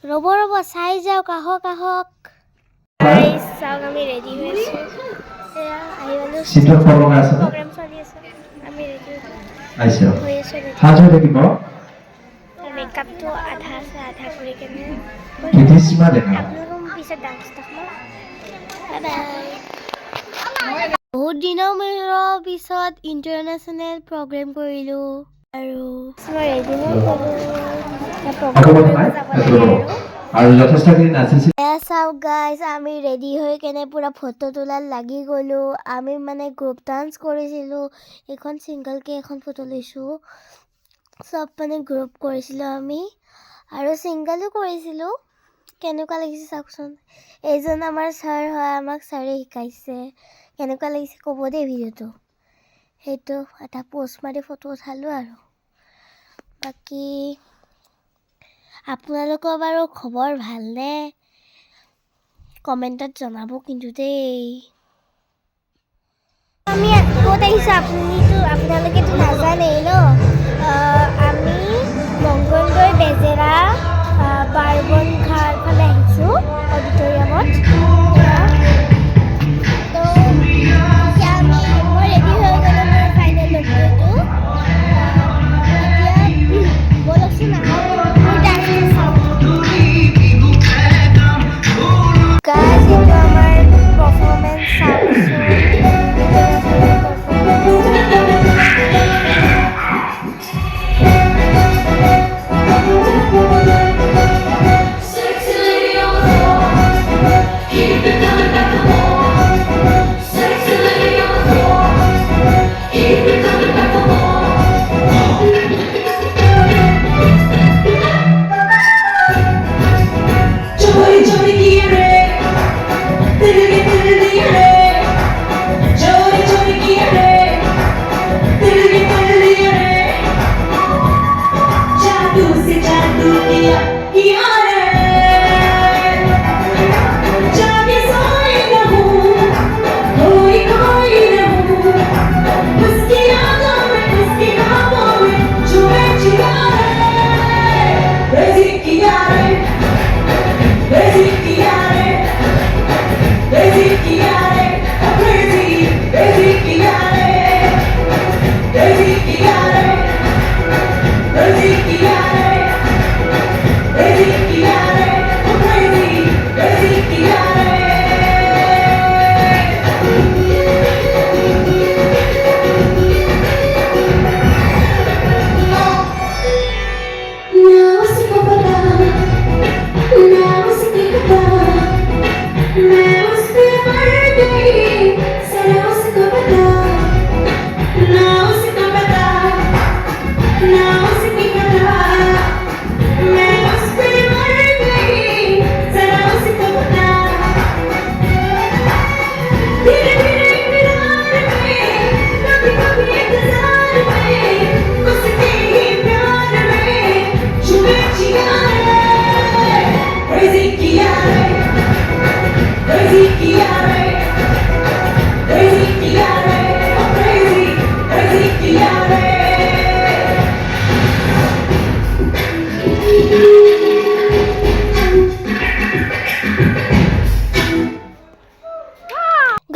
ৰ'ব ৰ'ব চাই যাওক আহক আহক গাইজ চাওক আমি ৰেডি হৈ আছোঁ এয়া আহি গ'লো চিটত প্ৰগ্ৰাম আছে প্ৰগ্ৰাম চলি আছে আমি ৰেডি আইছো হৈ আছোঁ হাজু দেখিব মেকআপটো আধা আছে আধা কৰি কেনে কিদিসিমা দেখা আপোনালোক পিছত ডান্স দেখাম বাই বাই বহুত দিনৰ পিছত ইণ্টাৰনেশ্যনেল প্ৰগ্ৰেম কৰিলোঁ আৰু মই ৰেডি হৈ গ'লোঁ আৰু যথেষ্টখিনি নাচিছিল চাওক গাইজ আমি ৰেডি হৈ কেনে পুৰা ফটো তোলাত লাগি গ'লোঁ আমি মানে গ্ৰুপ ডান্স কৰিছিলোঁ এখন ছিংগলকৈ এখন ফটো লৈছোঁ চব মানে গ্ৰুপ কৰিছিলোঁ আমি আৰু ছিংগলো কৰিছিলোঁ কেনেকুৱা লাগিছে চাওকচোন এইজন আমাৰ ছাৰ হয় আমাক ছাৰে শিকাইছে কেনেকুৱা লাগিছে ক'ব দেই ভিডিঅ'টো সেইটো এটা প'ষ্ট মাৰি ফটো উঠালোঁ আৰু বাকী আপোনালোকৰ বাৰু খবৰ ভালনে কমেণ্টত জনাব কিন্তু দেই আমি ক'ত আহিছোঁ আপোনালোকেতো নাজানেই ন আমি মংগলদৈ বেজেৰা বাৰবন ঘাট ফালে আহিছোঁ অডিটৰিয়ামত তো এতিয়া মই ৰেডি হৈ গ'লোঁ মোৰ ফাইনেল লুকটো এতিয়া ব'লকচোন আহক মোৰ ডান্সটো চাওঁ গাইজ এইটো আমাৰ পাৰফৰ্মেঞ্চ চাওকচোন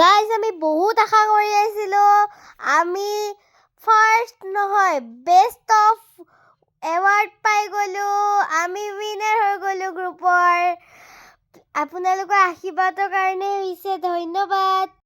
গাইজ আমি বহুত আশা কৰি আছিলোঁ আমি ফাৰ্ষ্ট নহয় বেষ্ট অফ এৱাৰ্ড পাই গ'লোঁ আমি উইনাৰ হৈ গ'লোঁ গ্ৰুপৰ আপোনালোকৰ আশীৰ্বাদৰ কাৰণে হৈছে ধন্যবাদ